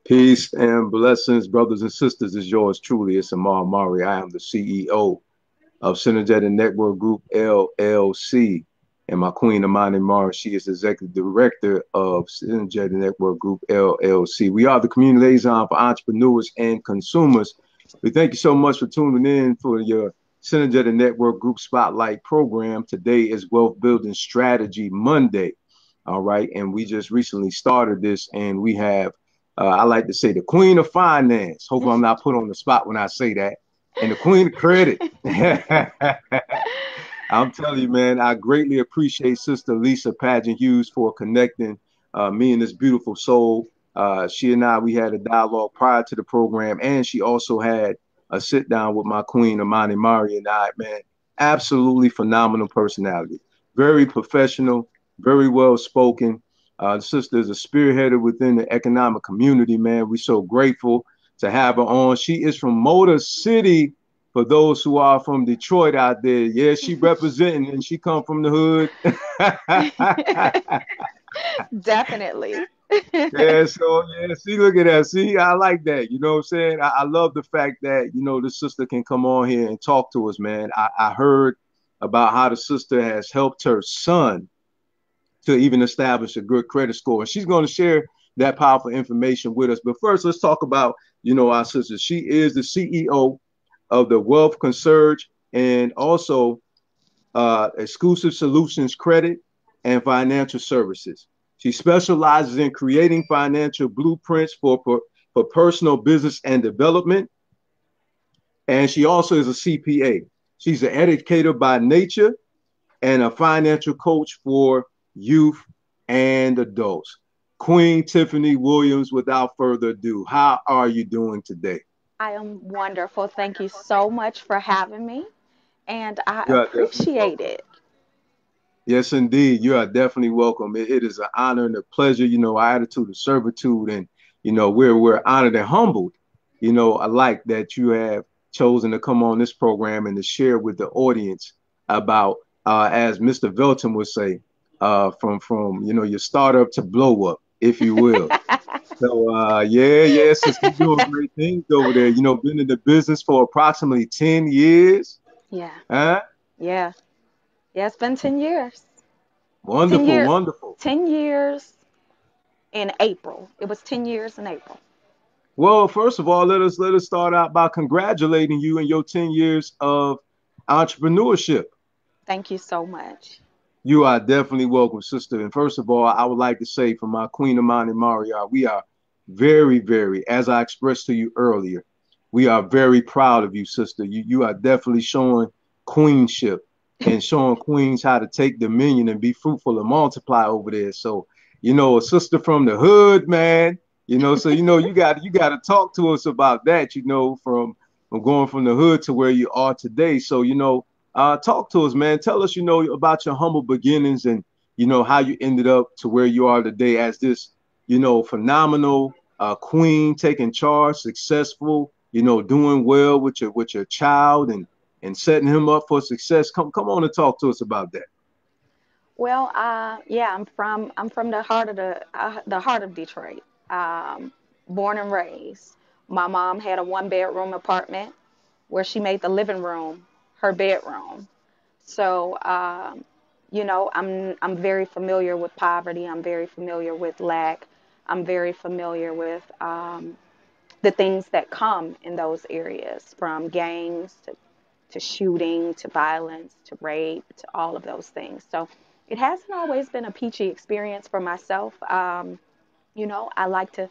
Peace and blessings, brothers and sisters. Is yours truly. It's Amar Mari. I am the CEO of Synergetic Network Group LLC. And my queen, Amani Mari, she is executive director of Synergetic Network Group LLC. We are the community liaison for entrepreneurs and consumers. We thank you so much for tuning in for your Synergetic Network Group Spotlight program. Today is Wealth Building Strategy Monday. All right. And we just recently started this, and we have I like to say the queen of finance. Hopefully I'm not put on the spot when I say that. And the queen of credit. I'm telling you, man, I greatly appreciate Sister Lisa Pageant Hughes for connecting me and this beautiful soul. She and I, we had a dialogue prior to the program, and she also had a sit down with my queen, Amani Mari, and I, man, absolutely phenomenal personality. Very professional, very well spoken. The sister is a spearheader within the economic community, man. We're so grateful to have her on. She is from Motor City. For those who are from Detroit out there, yeah, she representing and she come from the hood. Definitely. Yeah, so yeah, see, look at that. See, I like that. You know what I'm saying? I love the fact that, the sister can come on here and talk to us, man. I heard about how the sister has helped her son to even establish a good credit score. And she's going to share that powerful information with us. But first, let's talk about, our sister. She is the CEO of the Wealth Concierge and also Exclusive Solutions Credit and Financial Services. She specializes in creating financial blueprints for personal business and development. And she also is a CPA. She's an educator by nature and a financial coach for youth and adults. Queen Tiffaney Williams, without further ado, how are you doing today? I am wonderful. Thank you so much for having me, and I You are definitely appreciate welcome. it. Yes, indeed. You are definitely welcome. It is an honor and a pleasure, our attitude of servitude. And, we're honored and humbled, alike that you have chosen to come on this program and to share with the audience about, as Mr. Velton would say, from your startup to blow up, if you will. So, yeah, sister, you're doing great things over there. Been in the business for approximately 10 years. Yeah, Huh? yeah, yeah. It's been 10 years. Ten Wonderful, years. wonderful. 10 years in April. It was 10 years in April. Well, first of all, let us start out by congratulating you in your 10 years of entrepreneurship. Thank you so much. You are definitely welcome, sister. And first of all, I would like to say from my Queen Amani Maria, we are very, very, as I expressed to you earlier, we are very proud of you, sister. You are definitely showing queenship and showing queens how to take dominion and be fruitful and multiply over there. So, a sister from the hood, man. So you got to talk to us about that. From going from the hood to where you are today. So talk to us, man. Tell us, about your humble beginnings and how you ended up to where you are today as this, phenomenal queen, taking charge, successful, doing well with your child and setting him up for success. Come on and talk to us about that. Well, yeah, I'm from the heart of Detroit. Um, Born and raised. My mom had a one-bedroom apartment where she made the living room her bedroom. So, I'm very familiar with poverty. I'm very familiar with lack. I'm very familiar with the things that come in those areas, from gangs to shooting to violence to rape to all of those things. So it hasn't always been a peachy experience for myself. I like to,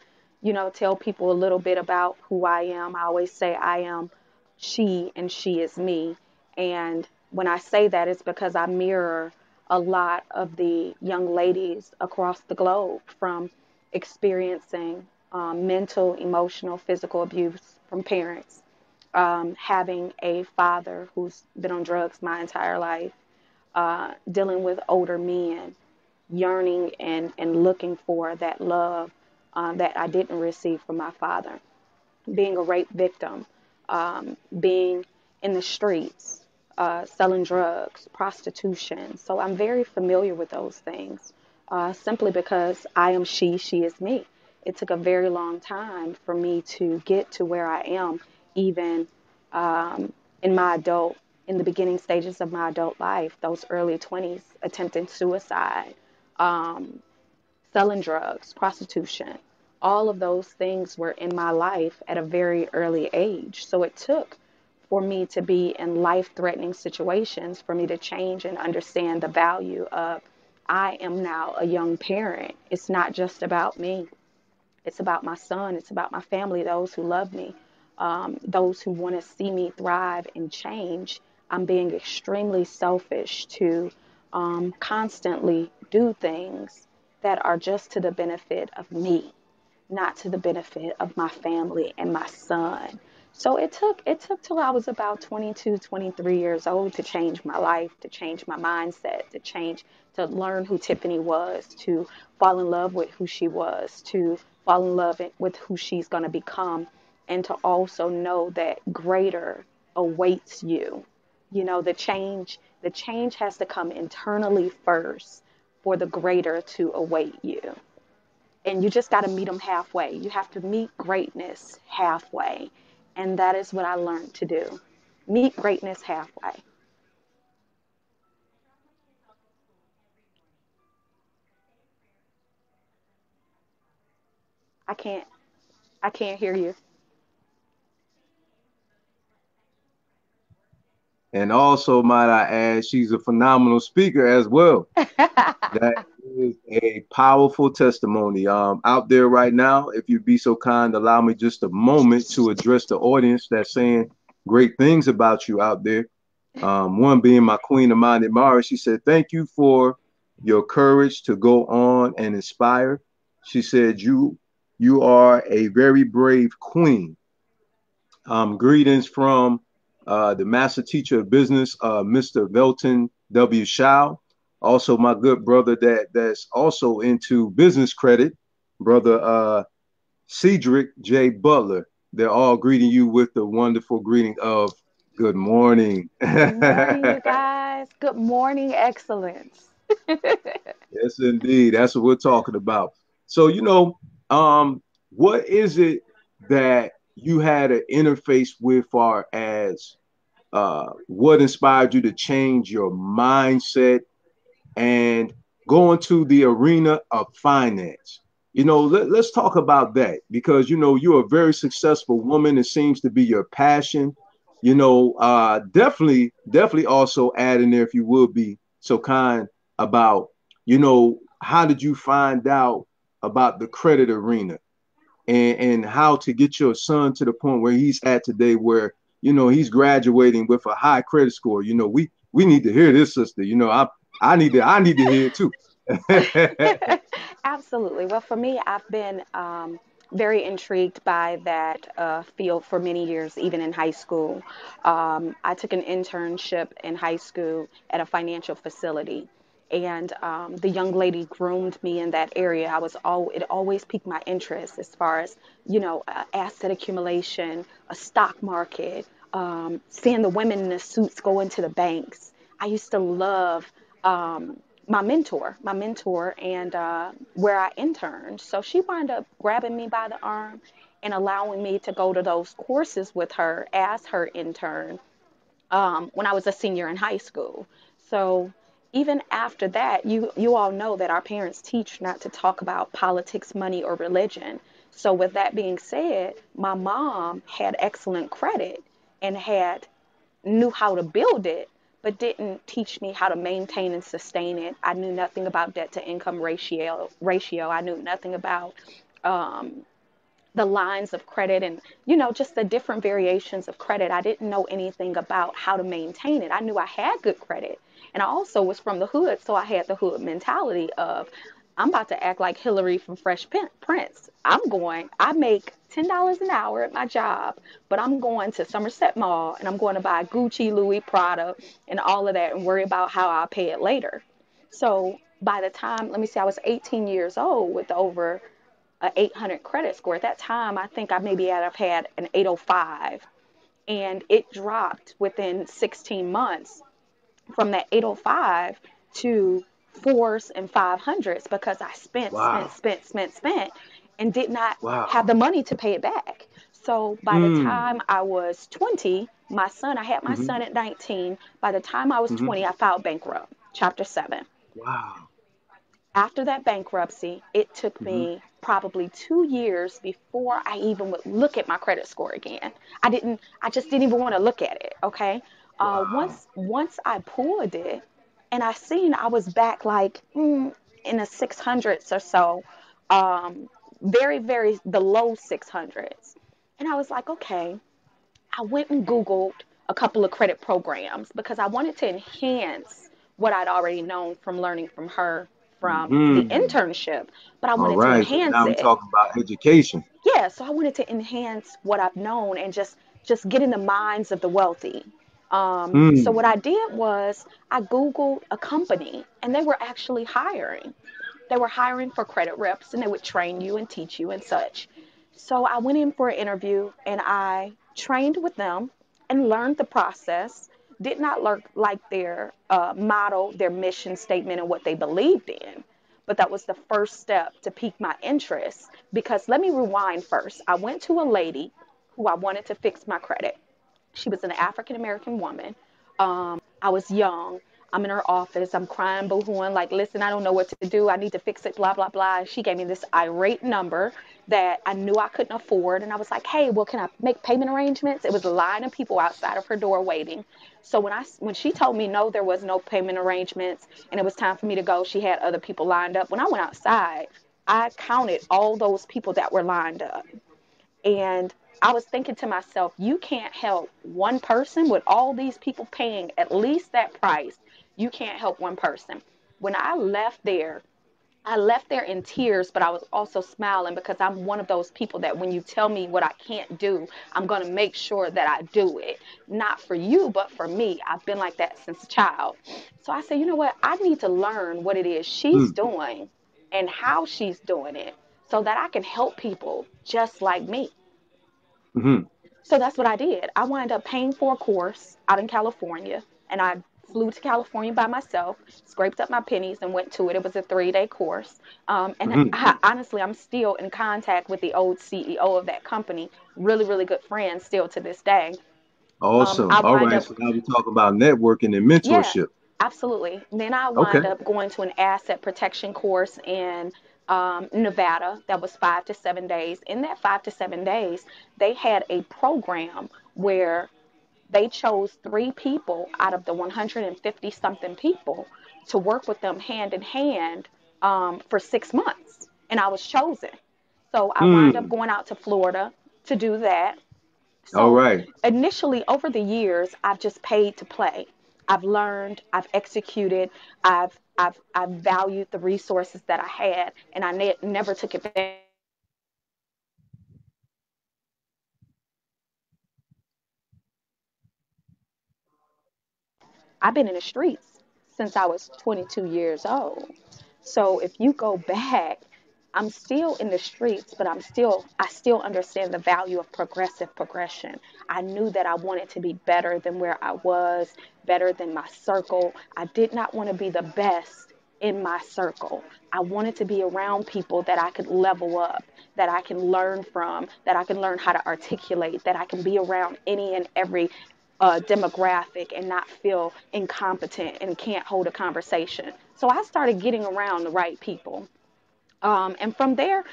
tell people a little bit about who I am. I always say I am she and she is me. And when I say that, it's because I mirror a lot of the young ladies across the globe from experiencing mental, emotional, physical abuse from parents, having a father who's been on drugs my entire life, dealing with older men, yearning and looking for that love that I didn't receive from my father, being a rape victim, being in the streets, selling drugs, prostitution. So I'm very familiar with those things simply because I am she, she is me. it took a very long time for me to get to where I am, even um, in my adult, in the beginning stages of my adult life, those early 20s, attempting suicide, um, selling drugs, prostitution. All of those things were in my life at a very early age. So it took for me to be in life threatening situations for me to change and understand the value of I am now a young parent. It's not just about me, it's about my son, it's about my family, those who love me, those who want to see me thrive and change. I'm being extremely selfish to constantly do things that are just to the benefit of me, not to the benefit of my family and my son. So it took till I was about 22, 23 years old to change my life, to change my mindset, to learn who Tiffany was, to fall in love with who she was, to fall in love with who she's going to become, and to also know that greater awaits you. You know, the change has to come internally first for the greater to await you. And you just got to meet them halfway. You have to meet greatness halfway. And that is what I learned to do. Meet greatness halfway. I can't I can't hear you. And also, might I add, she's a phenomenal speaker as well. That is a powerful testimony. Out there right now, if you'd be so kind, allow me just a moment to address the audience that's saying great things about you out there. One being my queen of minded Mara. She said, "Thank you for your courage to go on and inspire." She said, You are a very brave queen. Greetings from the master teacher of business, Mr. Velton W. Shaw. Also, my good brother that's also into business credit, brother Cedric J. Butler. They're all greeting you with the wonderful greeting of good morning. Good morning, Yes, you guys. Good morning, excellence. indeed. That's what we're talking about. So, what is it that you had an interface with, far as what inspired you to change your mindset and go into the arena of finance? Let's talk about that, because you're a very successful woman. It seems to be your passion. Definitely also add in there, if you would be so kind, about how did you find out about the credit arena, and how to get your son to the point where he's at today, where he's graduating with a high credit score. We need to hear this, sister. I need to hear it too. Absolutely. Well, for me, I've been very intrigued by that field for many years, even in high school. I took an internship in high school at a financial facility, and the young lady groomed me in that area. It always piqued my interest as far as asset accumulation, a stock market, seeing the women in the suits go into the banks. I used to love my mentor, and where I interned. So she wound up grabbing me by the arm and allowing me to go to those courses with her as her intern when I was a senior in high school. So even after that, you all know that our parents teach not to talk about politics, money, or religion. So with that being said, my mom had excellent credit and had knew how to build it, but didn't teach me how to maintain and sustain it. I knew nothing about debt to income ratio. I knew nothing about um, the lines of credit and just the different variations of credit. I didn't know anything about how to maintain it. I knew I had good credit, and I also was from the hood, so I had the hood mentality of I'm about to act like Hillary from Prince. I make $10 an hour at my job, but I'm going to Somerset Mall and I'm going to buy Gucci, Louis, Prada, and all of that and worry about how I'll pay it later. So by the time, let me see, I was 18 years old with over a 800 credit score. At that time, I think I maybe had have had an 805, and it dropped within 16 months from that 805 to fours and 500s because I spent, spent, Wow. spent, spent, spent. and did not have Wow. the money to pay it back. So by the Mm. time I was 20, I had my Hmm. son at 19. By the time I was Hmm. 20, I filed bankrupt, Chapter 7. Wow. After that bankruptcy, it took Hmm. me probably 2 years before I even would look at my credit score again. I just didn't even want to look at it. Okay. Wow. Once I pulled it and I seen I was back like in the 600s or so, um, very, the low 600s. And I was like, okay, I went and Googled a couple of credit programs because I wanted to enhance what I'd already known from learning from her from the Hmm. internship, but I All wanted to right. So enhance now we're it. talking about education. Yeah, so I wanted to enhance what I've known and just get in the minds of the wealthy. So what Hmm. I did was I Googled a company and they were actually hiring. They were hiring for credit reps and they would train you and teach you and such. So I went in for an interview and I trained with them and learned the process. Did not like their motto, their mission statement, and what they believed in. But that was the first step to pique my interest. Because let me rewind first. I went to a lady who I wanted to fix my credit. She was an African American woman. I was young. I'm in her office. I'm crying, boohooing, like, listen, I don't know what to do. I need to fix it, blah, blah, blah. And she gave me this irate number that I knew I couldn't afford. And I was like, hey, well, can I make payment arrangements? It was a line of people outside of her door waiting. So when she told me no, there was no payment arrangements and it was time for me to go, she had other people lined up. When I went outside, I counted all those people that were lined up. And I was thinking to myself, you can't help one person with all these people paying at least that price. You can't help one person. When I left there in tears, but I was also smiling because I'm one of those people that when you tell me what I can't do, I'm going to make sure that I do it. Not for you, but for me. I've been like that since a child. So I said, you know what? I need to learn what it is she's Hmm. doing and how she's doing it so that I can help people just like me. Hmm. So that's what I did. I wound up paying for a course out in California, and I flew to California by myself, scraped up my pennies, and went to it. It was a 3-day course. Hmm. Honestly, I'm still in contact with the old CEO of that company, really, really good friends still to this day. Awesome. I All wind right. up So now we talk about networking and Yeah, mentorship. absolutely. Then I Okay. wind up going to an asset protection course in Nevada that was 5 to 7 days. In that 5 to 7 days, they had a program where they chose 3 people out of the 150 something people to work with them hand in hand for 6 months. And I was chosen. So I wind up Hmm. going out to Florida to do that. All So right. initially, over the years, I've just paid to play. I've learned, I've executed, I've valued the resources that I had, and I never took advantage. I've been in the streets since I was 22 years old. So if you go back, I'm still in the streets, but I still understand the value of progressive progression. I knew that I wanted to be better than where I was, better than my circle. I did not want to be the best in my circle. I wanted to be around people that I could level up, that I can learn from, that I can learn how to articulate, that I can be around any and every demographic and not feel incompetent and can't hold a conversation. So I started getting around the right people. And from there,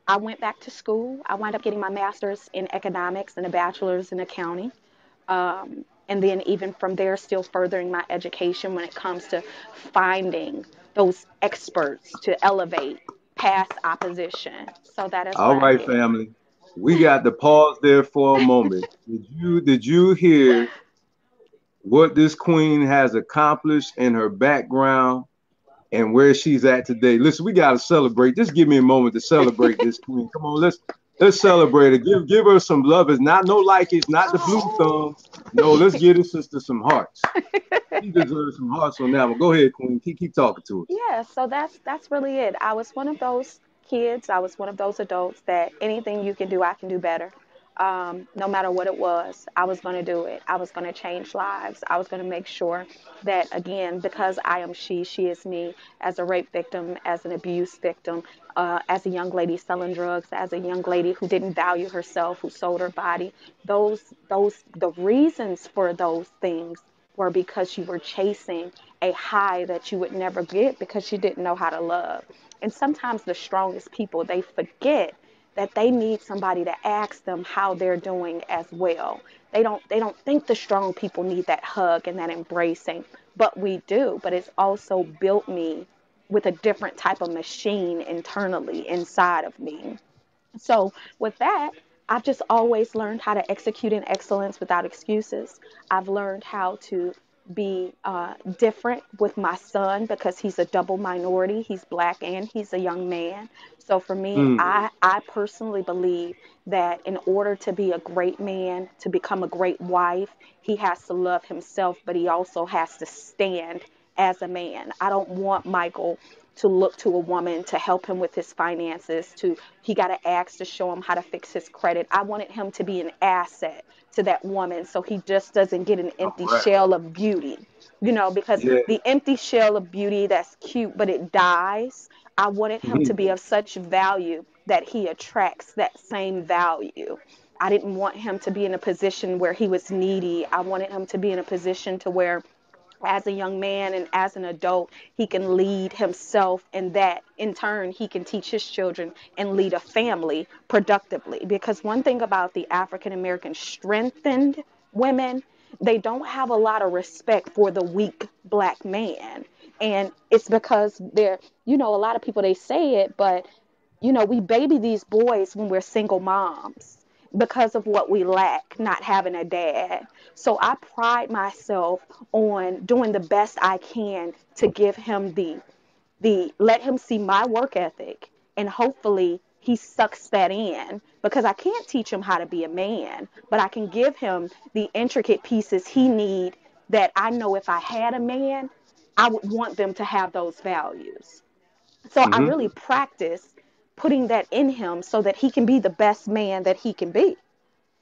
I went back to school. I wound up getting my master's in economics and a bachelor's in accounting. And then, even from there, still furthering my education when it comes to finding those experts to elevate past opposition. So, that is All what I right, did. family. We got to pause there for a moment. Did you hear what this queen has accomplished in her background and where she's at today? Listen, we got to celebrate. Just give me a moment to celebrate this queen. Come on, let's celebrate her. Give her some love. It's not no like it's not the blue Oh. thumbs. No, let's give this sister some hearts. She deserves some hearts on that one. Go ahead, queen. Keep talking to us. Yeah, so that's really it. I was one of those kids. I was one of those adults that anything you can do, I can do better. no matter what it was, I was going to do it. I was going to change lives. I was going to make sure that, again, because I am she is me, as a rape victim, as an abuse victim, as a young lady selling drugs, as a young lady who didn't value herself, who sold her body. The reasons for those things were because you were chasing a high that you would never get because you didn't know how to love. And sometimes the strongest people, they forget that they need somebody to ask them how they're doing as well. They don't think the strong people need that hug and that embracing, but we do. But it's also built me with a different type of machine internally inside of me. So, with that, I've just always learned how to execute in excellence without excuses. I've learned how to be different with my son because he's a double minority. He's black and he's a young man. So, for me, Mm. I personally believe that in order to be a great man, to become a great wife, he has to love himself, but he also has to stand as a man. I don't want Michael to look to a woman to help him with his finances, to he got to ask to show him how to fix his credit. I wanted him to be an asset to that woman so he just doesn't get an All empty right. shell of beauty. Because Yeah. the empty shell of beauty that's cute but it dies, I wanted him to Mhm. be of such value that he attracts that same value. I didn't want him to be in a position where he was needy. I wanted him to be in a position to where as a young man and as an adult, he can lead himself, and that in turn, he can teach his children and lead a family productively. Because one thing about the African American strengthened women, they don't have a lot of respect for the weak black man. And it's because a lot of people they say it, but we baby these boys when we're single moms because of what we lack, not having a dad. So I pride myself on doing the best I can to give him the let him see my work ethic, and hopefully he sucks that in, because I can't teach him how to be a man, but I can give him the intricate pieces he need that I know if I had a man, I would want them to have those values. So I Mhm. really practice putting that in him so that he can be the best man that he can be.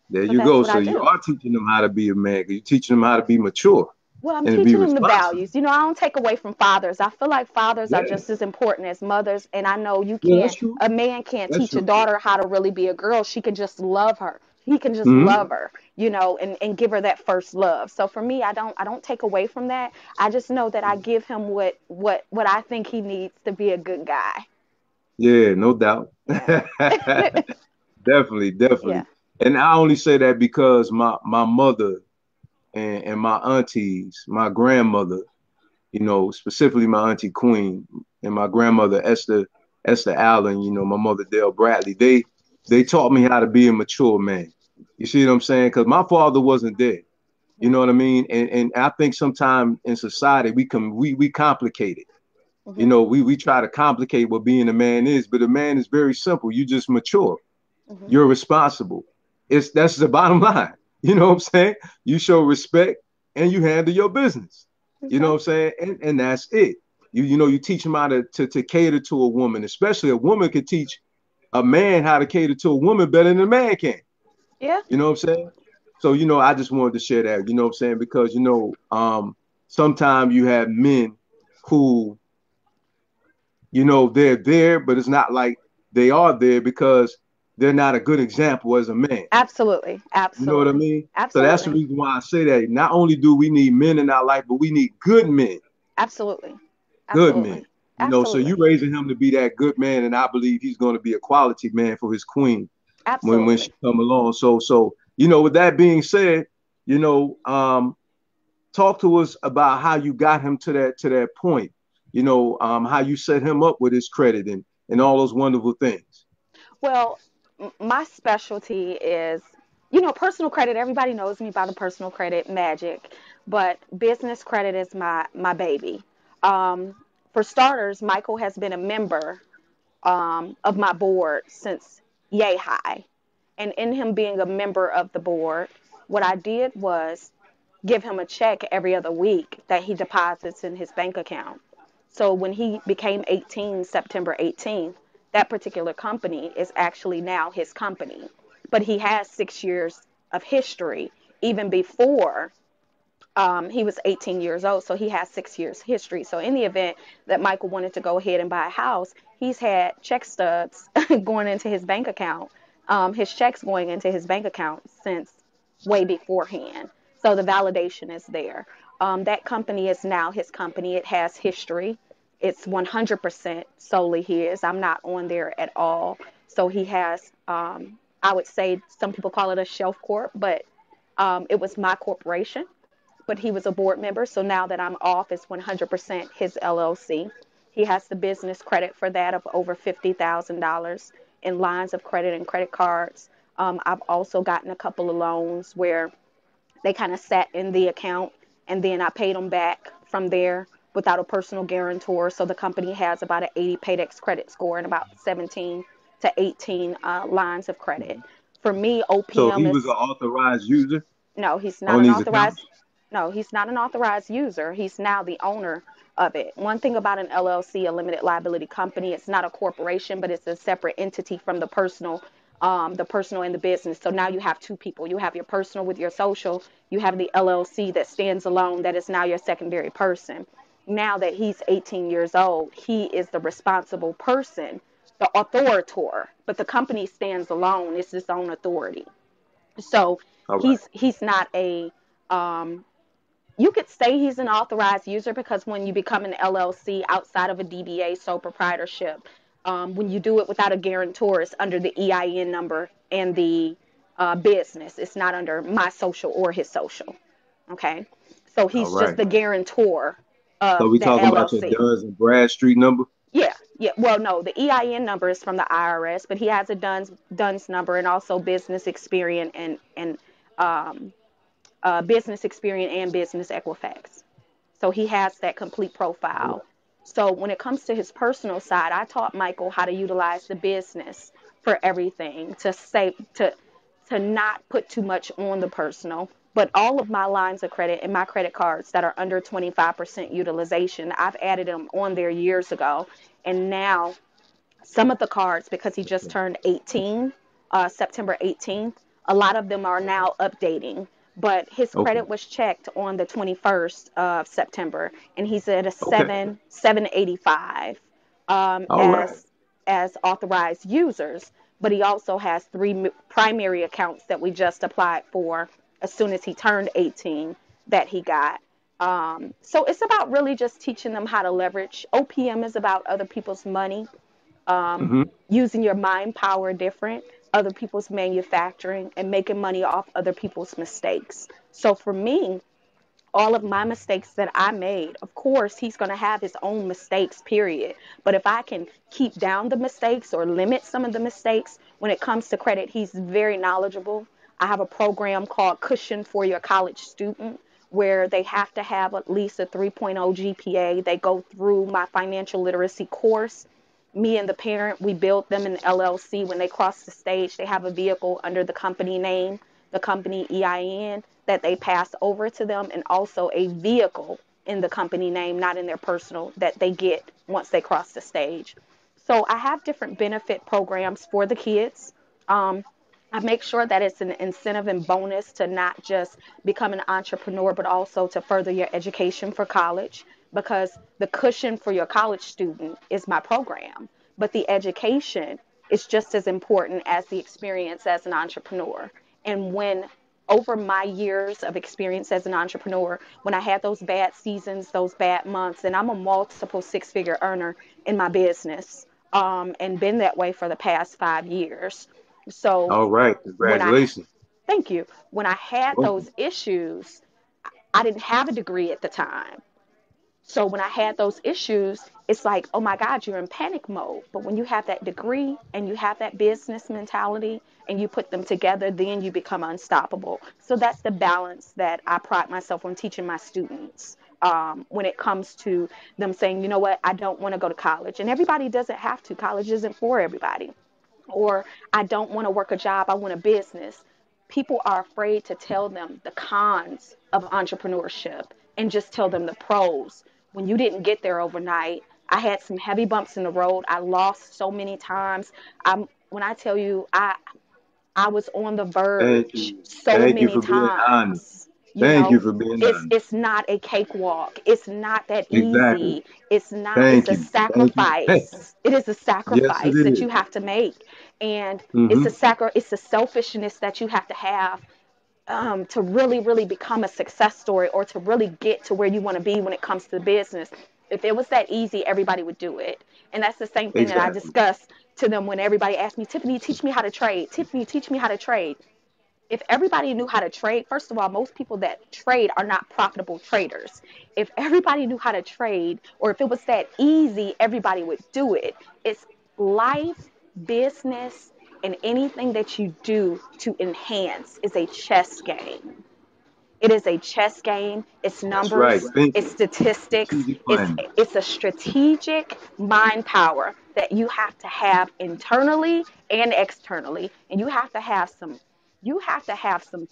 There So you that's go. what So I you do. are teaching them how to be a man. You're teaching them how to be mature Well, I'm and to be teaching them the responsible. values. I don't take away from fathers. I feel like fathers are Yeah. just as important as mothers. And I know Yeah, that's true. a man can't That's teach a true. daughter how to really be a girl. She can just love her. He can just Hmm. love her, and give her that first love. So for me, I don't take away from that. I just know that I give him what I think he needs to be a good guy. Yeah, no doubt. Yeah. Definitely, Yeah. definitely. And I only say that because my mother and my aunties, my grandmother, specifically my auntie Queen and my grandmother Esther Allen, my mother Dale Bradley, they taught me how to be a mature man. You see what I'm saying? Because my father wasn't there. You Yeah. know what I mean? And I think sometimes in society we complicate it. Hmm. We try to complicate what being a man is, but a man is very simple. You just mature. Hmm. You're responsible. That's the bottom line. You know what I'm saying? You show respect and you handle your business. You know what I'm Exactly. saying? And that's it. You teach them how to cater to a woman, especially a woman can teach a man how to cater to a woman better than a man can. Yeah. You know what I'm saying? So, I just wanted to share that, you know what I'm saying? Because, sometimes you have men who, they're there, but it's not like they are there because they're not a good example as a man. Absolutely. You know what I Absolutely. mean? So that's the Absolutely. reason why I say that. Not only do we need men in our life, but we need good men, Absolutely. good men. Absolutely. So you Absolutely. raising him to be that good man, and I believe he's going to be a quality man for his queen when she Absolutely. come along. So with that being said, you know, um, talk to us about how you got him to that point. How you set him up with his credit and all those wonderful things. Well, my specialty is, personal credit. Everybody knows me by the personal credit magic, but business credit is my baby. Um, for starters, Michael has been a member of my board since yay high. And in him being a member of the board, what I did was give him a check every other week that he deposits in his bank account. So when he became 18, September 18th, that particular company is actually now his company. but he has 6 years of history even before he was 18 years old, so he has 6 years history. So in the event that Michael wanted to go ahead and buy a house, he's had check stubs going into his bank account, his checks going into his bank account since way beforehand. So the validation is there. That company is now his company. It has history. It's 100% solely his. I'm not on there at all. So he has, I would say some people call it a shelf corp, but it was my corporation, but he was a board member. So now that I'm off, it's 100% his LLC. He has the business credit for that of over $50,000 in lines of credit and credit cards. I've also gotten a couple of loans where they kind of sat in the account and then I paid them back from there without a personal guarantor. So the company has about an 80 Paydex credit score and about 17 to 18 lines of credit. For me, So OPM he was is an authorized user no, he's not on an these accounts. authorized. No, he's not an authorized user. He's now the owner of it. One thing about an LLC, a limited liability company, it's not a corporation, but it's a separate entity from the personal and the business. So now you have two people. You have your personal with your social. You have the LLC that stands alone. That is now your secondary person. Now that he's 18 years old, he is the responsible person, the authoritor. But the company stands alone. It's its own authority. So All right. he's not a um, you could say he's an authorized user because when you become an LLC outside of a DBA sole proprietorship, when you do it without a guarantor, it's under the EIN number and the business. It's not under my social or his social. Okay, so All he's just right. the guarantor So of we that talking about your LLC. Duns and Bradstreet number. Yeah, yeah. Well, no, the EIN number is from the IRS, but he has a DUNS number and also business experience and um, business experience and business Equifax. So he has that complete All profile. right. So when it comes to his personal side, I taught Michael how to utilize the business for everything to save to not put too much on the personal. But all of my lines of credit and my credit cards that are under 25% utilization, I've added them on there years ago. And now some of the cards, because he just turned 18, September 18th, a lot of them are now updating. But his Okay. credit was checked on the 21st of September, and he's at a Okay. 785 All right. as authorized users. But he also has three primary accounts that we just applied for as soon as he turned 18 that he got. So it's about really just teaching them how to leverage. OPM is about other people's money, um, Mm-hmm. using your mind power different, other people's manufacturing, and making money off other people's mistakes. So for me, all of my mistakes that I made, of course, he's going to have his own mistakes, period. But if I can keep down the mistakes or limit some of the mistakes when it comes to credit, he's very knowledgeable. I have a program called Cushion for Your College Student where they have to have at least a 3.0 GPA. They go through my financial literacy course. Me and the parent, we build them an LLC. When they cross the stage, they have a vehicle under the company name, the company EIN that they pass over to them, and also a vehicle in the company name, not in their personal, that they get once they cross the stage. So I have different benefit programs for the kids. Um, I make sure that it's an incentive and bonus to not just become an entrepreneur, but also to further your education for college, because the cushion for your college student is my program. But the education is just as important as the experience as an entrepreneur. And when over my years of experience as an entrepreneur, when I had those bad seasons, those bad months, and I'm a multiple six-figure earner in my business, and been that way for the past 5 years. So All right. when I Congratulations. thank you. When I had those Welcome. issues, I didn't have a degree at the time. So when I had those issues, it's like, oh my God, you're in panic mode. But when you have that degree and you have that business mentality and you put them together, then you become unstoppable. So that's the balance that I pride myself on teaching my students. When it comes to them saying, you know what, I don't want to go to college. And everybody doesn't have to. College isn't for everybody. Or I don't want to work a job, I want a business. People are afraid to tell them the cons of entrepreneurship and just tell them the pros. When you didn't get there overnight, I had some heavy bumps in the road. I lost so many times. When I tell you, I was on the Thank verge you. so Thank you many for being honest. times. You Thank you know, for being it's honest. it's not a cakewalk. It's not that Exactly. easy. It's not. It's Thank a you. Thank you. sacrifice. It is a Yes, it sacrifice that is. you have to make, and Mm-hmm. it's a selfishness that you have to have to really, really become a success story or to really get to where you want to be when it comes to business. If it was that easy, everybody would do it. And that's the same thing that I Exactly. discuss to them when everybody asks me, Tiffany, teach me how to trade. Tiffany, teach me how to trade. If everybody knew how to trade, first of all, most people that trade are not profitable traders. If everybody knew how to trade, or if it was that easy, everybody would do it. It's life, business, and anything that you do to enhance is a chess game. It is a chess game. It's That's right. numbers. It's Thinking. statistics. Strategic It's planning. it's a strategic mind power that you have to have internally and externally, and you have to have some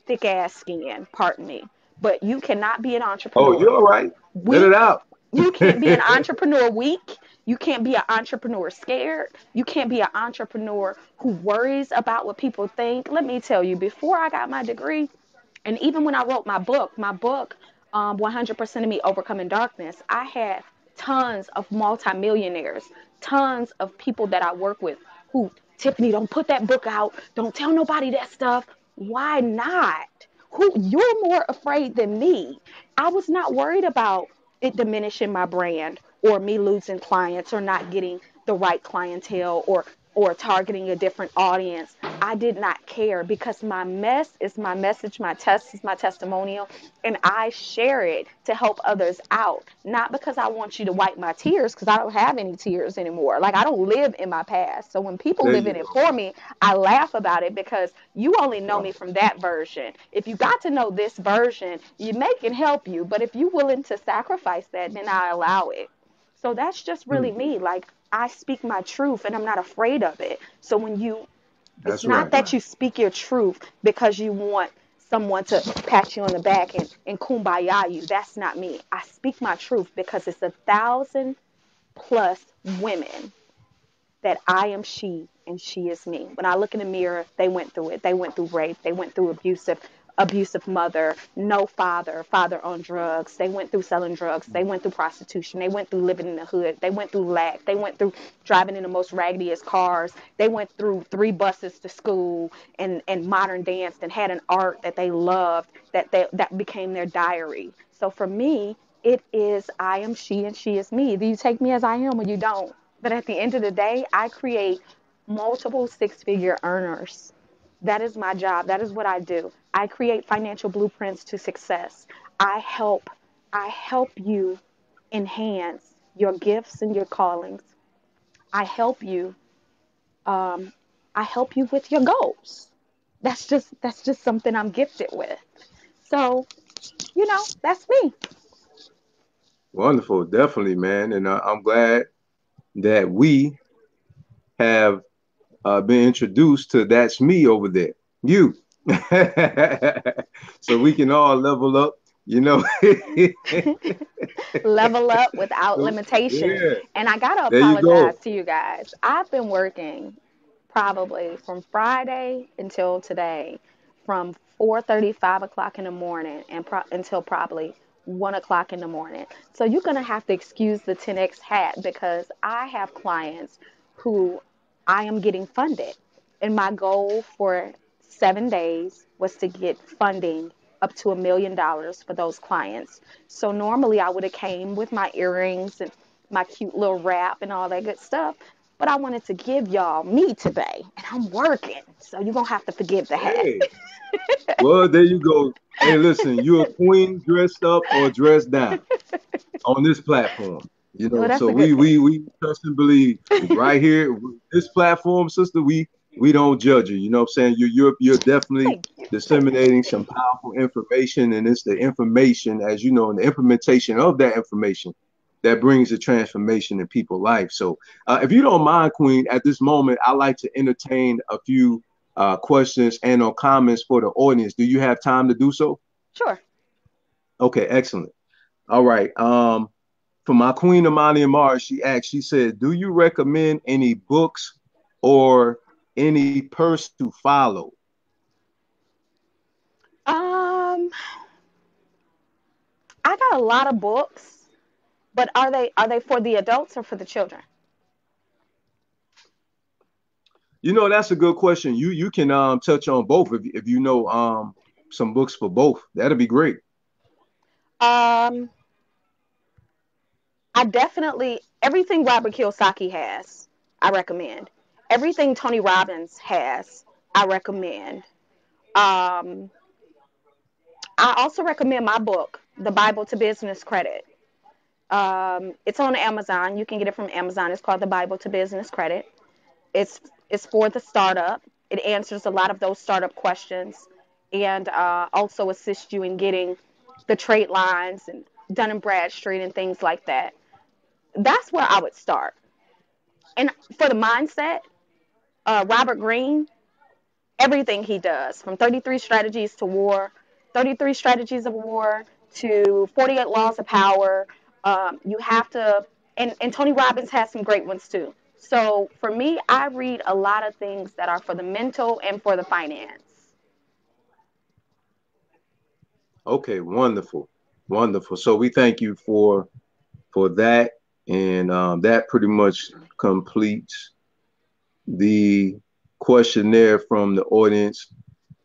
thick ass skin. Pardon me, but you cannot be an Oh, you're entrepreneur all right. Let it weak. out. You can't be an entrepreneur weak. You can't be an entrepreneur scared. You can't be an entrepreneur who worries about what people think. Let me tell you, before I got my degree, and even when I wrote my book, 100% of Me Overcoming Darkness, I had tons of multimillionaires, tons of people that I work with who, Tiffany, don't put that book out. Don't tell nobody that stuff. Why not? Who you're more afraid than me. I was not worried about it diminishing my brand or me losing clients or not getting the right clientele or targeting a different audience. I did not care because my mess is my message, my test is my testimonial, and I share it to help others out. Not because I want you to wipe my tears, because I don't have any tears anymore. Like, I don't live in my past. So when people There live you in it go. for me, I laugh about it because you only know me Wow. from that version. If you got to know this version, you may can help you, but if you're willing to sacrifice that, then I allow it. So that's just really Mm, me. Like, I speak my truth and I'm not afraid of it. So it's that's not right. that you speak your truth because you want someone to pat you on the back and kumbaya you. That's not me. I speak my truth because it's 1,000 plus women that I am she and she is me. When I look in the mirror, they went through it. They went through rape. They went through abusive mother, no father, father on drugs. They went through selling drugs. They went through prostitution. They went through living in the hood. They went through lack. They went through driving in the most raggediest cars. They went through 3 buses to school and modern danced and had an art that they loved that became their diary. So for me, it is I am she and she is me. Either you take me as I am or you don't. But at the end of the day, I create multiple six-figure earners. That is my job. That is what I do. I create financial blueprints to success. I help I help you enhance your gifts and your callings. I help you um, I help you with your goals. That's just something I'm gifted with. So, that's me. Wonderful. Definitely, man. And I'm glad that we have been introduced to that's me over there. You. So we can all level up, you know. Level up without So, limitation. yeah, And I got to there you apologize go. to you guys. I've been working probably from Friday until today from 4:30, 5 o'clock in the morning until probably 1 o'clock in the morning. So you're going to have to excuse the 10X hat because I have clients who I am getting funded. And my goal for 7 days was to get funding up to $1 million for those clients. So normally I would have came with my earrings and my cute little wrap and all that good stuff. But I wanted to give y'all me today, and I'm working, so you're gonna have to forgive the hat. Hey, well, there you go. Hey, listen, you're a queen dressed up or dressed down on this platform. You Well, know, that's so a good thing. we trust and believe right here, this platform, sister. We don't judge you. You know what I'm saying? You're definitely Thank you. disseminating some powerful information, and it's the information, as you know, and the implementation of that information that brings the transformation in people's life. So, if you don't mind, Queen, at this moment, I like to entertain a few questions and or comments for the audience. Do you have time to do so? Sure. Okay, excellent. All right. For my queen Amani Amar, she asked, she said, do you recommend any books or any purse to follow? I got a lot of books, but are they for the adults or for the children? You know, that's a good question. You can touch on both if you know some books for both. That'd be great. Um, I definitely everything Robert Kiyosaki has, I recommend. Everything Tony Robbins has, I recommend. Um, I also recommend my book, The Bible to Business Credit. It's on Amazon. You can get it from Amazon. It's called The Bible to Business Credit. It's it's for the startup. It answers a lot of those startup questions, and also assists you in getting the trade lines and Dun and Bradstreet and things like that. That's where I would start. And for the mindset, Robert Greene, everything he does, from 33 strategies to war, 33 strategies of war to 48 laws of power. You have to, and Tony Robbins has some great ones too. So for me, I read a lot of things that are for the mental and for the finance. Okay, wonderful, wonderful. So we thank you for that, and that pretty much completes the questionnaire from the audience.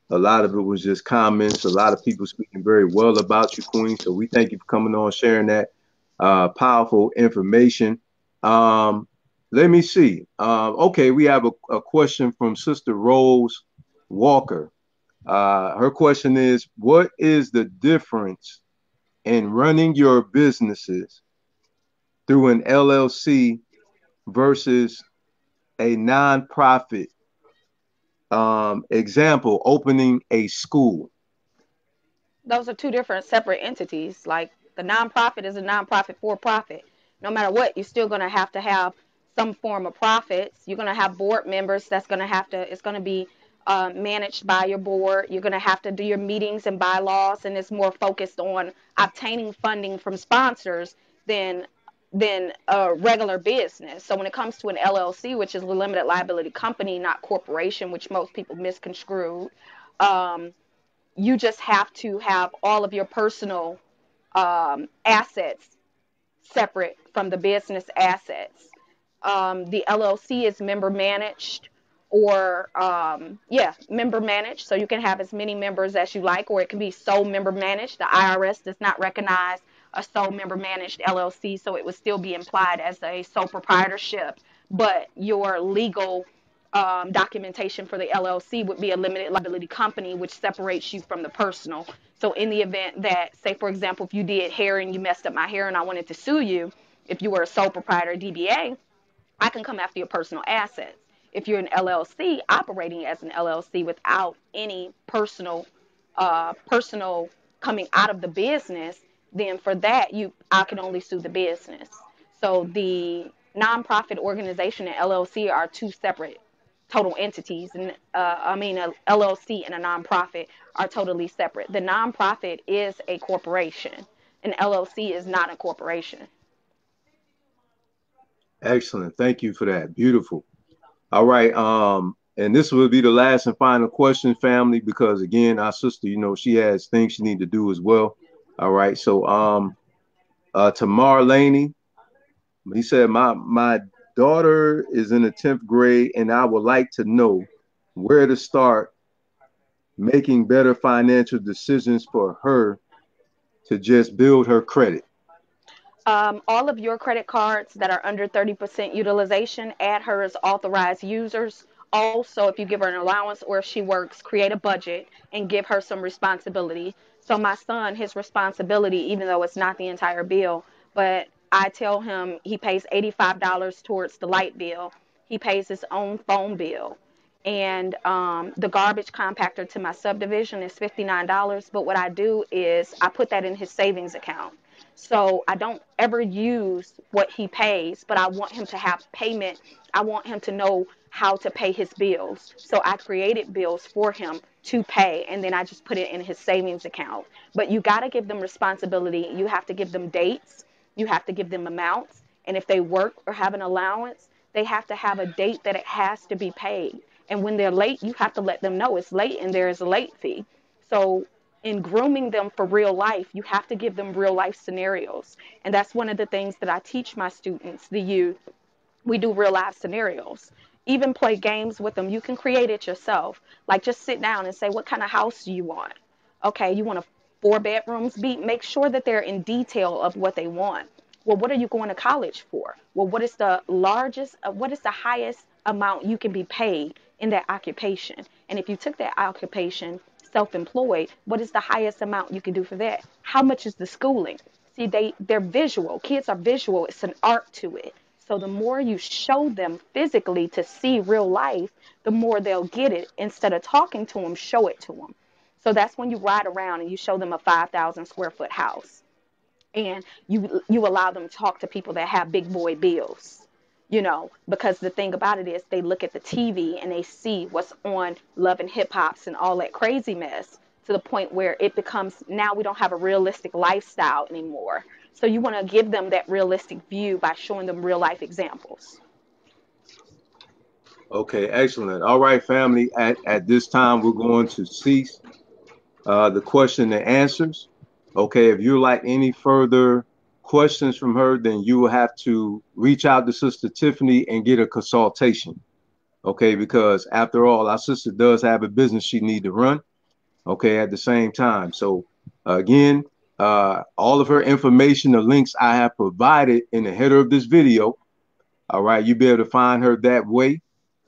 A lot of it was just comments. A lot of people speaking very well about you, Queen. So we thank you for coming on, sharing that powerful information. Um, Let me see. Okay, we have a question from Sister Rose Walker. Her question is, what is the difference in running your businesses through an LLC versus a nonprofit? Example, opening a school. Those are two different separate entities. Like the nonprofit is a nonprofit for profit. No matter what, you're still going to have some form of profits. You're going to have board members that's going to have to, it's going to be managed by your board. You're going to have to do your meetings and bylaws, and it's more focused on obtaining funding from sponsors than a regular business. So when it comes to an LLC, which is a limited liability company, not corporation, which most people misconstrue, um, you just have to have all of your personal assets separate from the business assets. The LLC is member managed or, yeah, member managed. So you can have as many members as you like, or it can be sole member managed. The IRS does not recognize a sole member managed LLC, so it would still be implied as a sole proprietorship, but your legal documentation for the LLC would be a limited liability company, which separates you from the personal. So in the event that, say, for example, if you did hair and you messed up my hair and I wanted to sue you, if you were a sole proprietor DBA, I can come after your personal assets. If you're an LLC operating as an LLC without any personal coming out of the business, then for that I can only sue the business. So the nonprofit organization and LLC are two separate total entities, and I mean a LLC and a nonprofit are totally separate. The nonprofit is a corporation. An LLC is not a corporation. Excellent. Thank you for that. Beautiful. All right. And this will be the last and final question, family, because again, our sister, you know, she has things she need to do as well. All right. So Tamar Laney, he said, my daughter is in the 10th grade and I would like to know where to start making better financial decisions for her to just build her credit. All of your credit cards that are under 30% utilization, add her as authorized users. Also, if you give her an allowance or if she works, create a budget and give her some responsibility. So my son, his responsibility, even though it's not the entire bill, but I tell him he pays $85 towards the light bill. He pays his own phone bill. And the garbage compactor to my subdivision is $59. But what I do is I put that in his savings account. So I don't ever use what he pays, but I want him to have payment. I want him to know how to pay his bills. So I created bills for him to pay, and then I just put it in his savings account. But you got to give them responsibility. You have to give them dates. You have to give them amounts. And if they work or have an allowance, they have to have a date that it has to be paid. And when they're late, you have to let them know it's late and there is a late fee. So in grooming them for real life, you have to give them real life scenarios. And that's one of the things that I teach my students, the youth. We do real life scenarios. Even play games with them. You can create it yourself. Like just sit down and say, what kind of house do you want? Okay, you want a 4 bedrooms? Make sure that they're in detail of what they want. Well, what are you going to college for? Well, what is the highest amount you can be paid in that occupation? And if you took that occupation, self-employed, what is the highest amount you can do for that? How much is the schooling? See, they're visual. Kids are visual. It's an art to it. So the more you show them physically to see real life, the more they'll get it. Instead of talking to them, show it to them. So that's when you ride around and you show them a 5,000 square foot house, and you allow them to talk to people that have big boy bills. Because the thing about it is they look at the TV and they see what's on Love and Hip Hops and all that crazy mess, to the point where it becomes, now we don't have a realistic lifestyle anymore. So you want to give them that realistic view by showing them real life examples. Okay, excellent. All right, family. At this time, we're going to cease the question and answers. Okay, if you like any further questions from her, then you will have to reach out to Sister Tiffaney and get a consultation. Okay, because after all, our sister does have a business she need to run. Okay, at the same time. So again, all of her information, the links I have provided in the header of this video. All right, you'll be able to find her that way.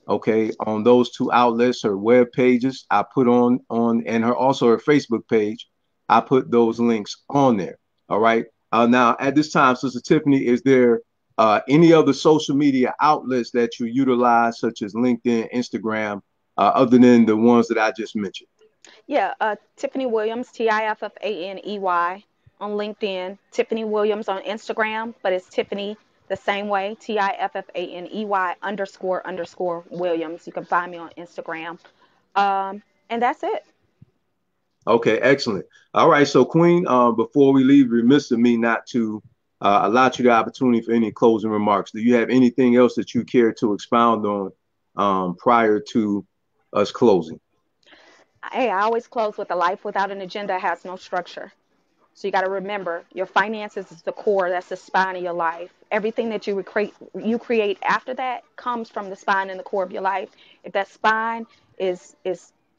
Okay, on those two outlets, her web pages I put on and her also her Facebook page, I put those links on there. All right. Now at this time, Sister Tiffaney, is there any other social media outlets that you utilize, such as LinkedIn, Instagram, other than the ones that I just mentioned? Yeah, Tiffaney Williams, Tiffaney on LinkedIn, Tiffaney Williams on Instagram, but it's Tiffaney the same way, Tiffaney __ Williams. You can find me on Instagram. And that's it. Okay, excellent. All right, so Queen, before we leave, remiss of me not to allow you the opportunity for any closing remarks. Do you have anything else that you care to expound on prior to us closing? Hey, I always close with a life without an agenda has no structure. So you got to remember, your finances is the core. That's the spine of your life. Everything that you create after that comes from the spine and the core of your life. If that spine is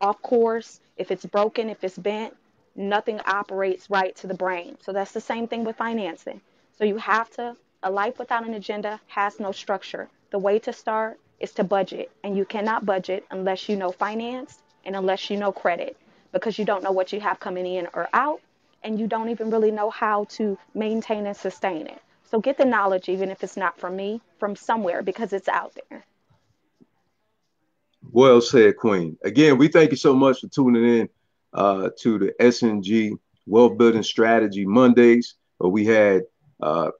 off course, if it's broken, if it's bent, nothing operates right to the brain. So that's the same thing with financing. So you have to. A life without an agenda has no structure. The way to start is to budget, and you cannot budget unless you know finance and unless you know credit, because you don't know what you have coming in or out, and you don't even really know how to maintain and sustain it. So get the knowledge, even if it's not from me, from somewhere, because it's out there. Well said, Queen. Again, we thank you so much for tuning in to the SNG Wealth Building Strategy Mondays. We had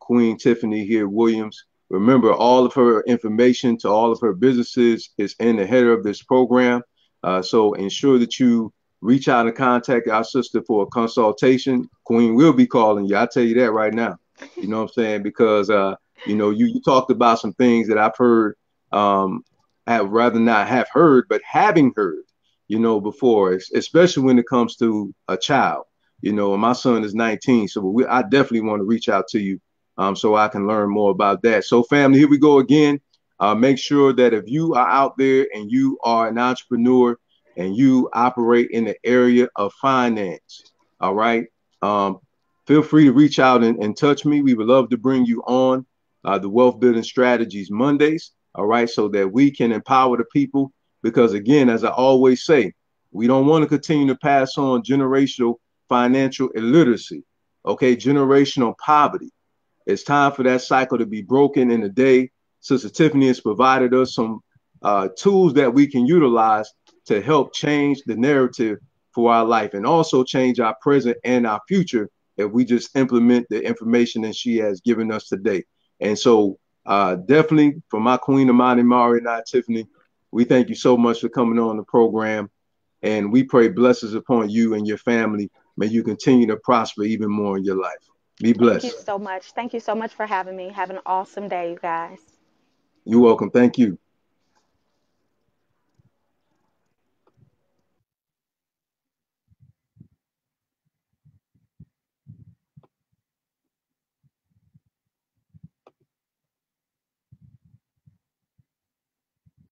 Queen Tiffaney here, Williams. Remember, all of her information to all of her businesses is in the header of this program. So ensure that you reach out and contact our sister for a consultation. Queen will be calling you. I'll tell you that right now. You know what I'm saying? Because, you talked about some things that I've heard, have rather not have heard, but having heard, before, especially when it comes to a child. My son is 19, so I definitely want to reach out to you so I can learn more about that. So, family, here we go again. Make sure that if you are out there and you are an entrepreneur and you operate in the area of finance, all right, feel free to reach out and touch me. We would love to bring you on the Wealth Building Strategies Mondays, all right, so that we can empower the people. Because, again, as I always say, we don't want to continue to pass on generational financial illiteracy, okay, generational poverty. It's time for that cycle to be broken. In the day, Sister Tiffaney has provided us some tools that we can utilize to help change the narrative for our life and also change our present and our future if we just implement the information that she has given us today. And so definitely for my queen, Amani Mari, and I, Tiffaney, we thank you so much for coming on the program. And we pray blessings upon you and your family. May you continue to prosper even more in your life. Be Thank you blessed. so much. Thank you so much for having me. Have an awesome day, you guys. You're welcome. Thank you.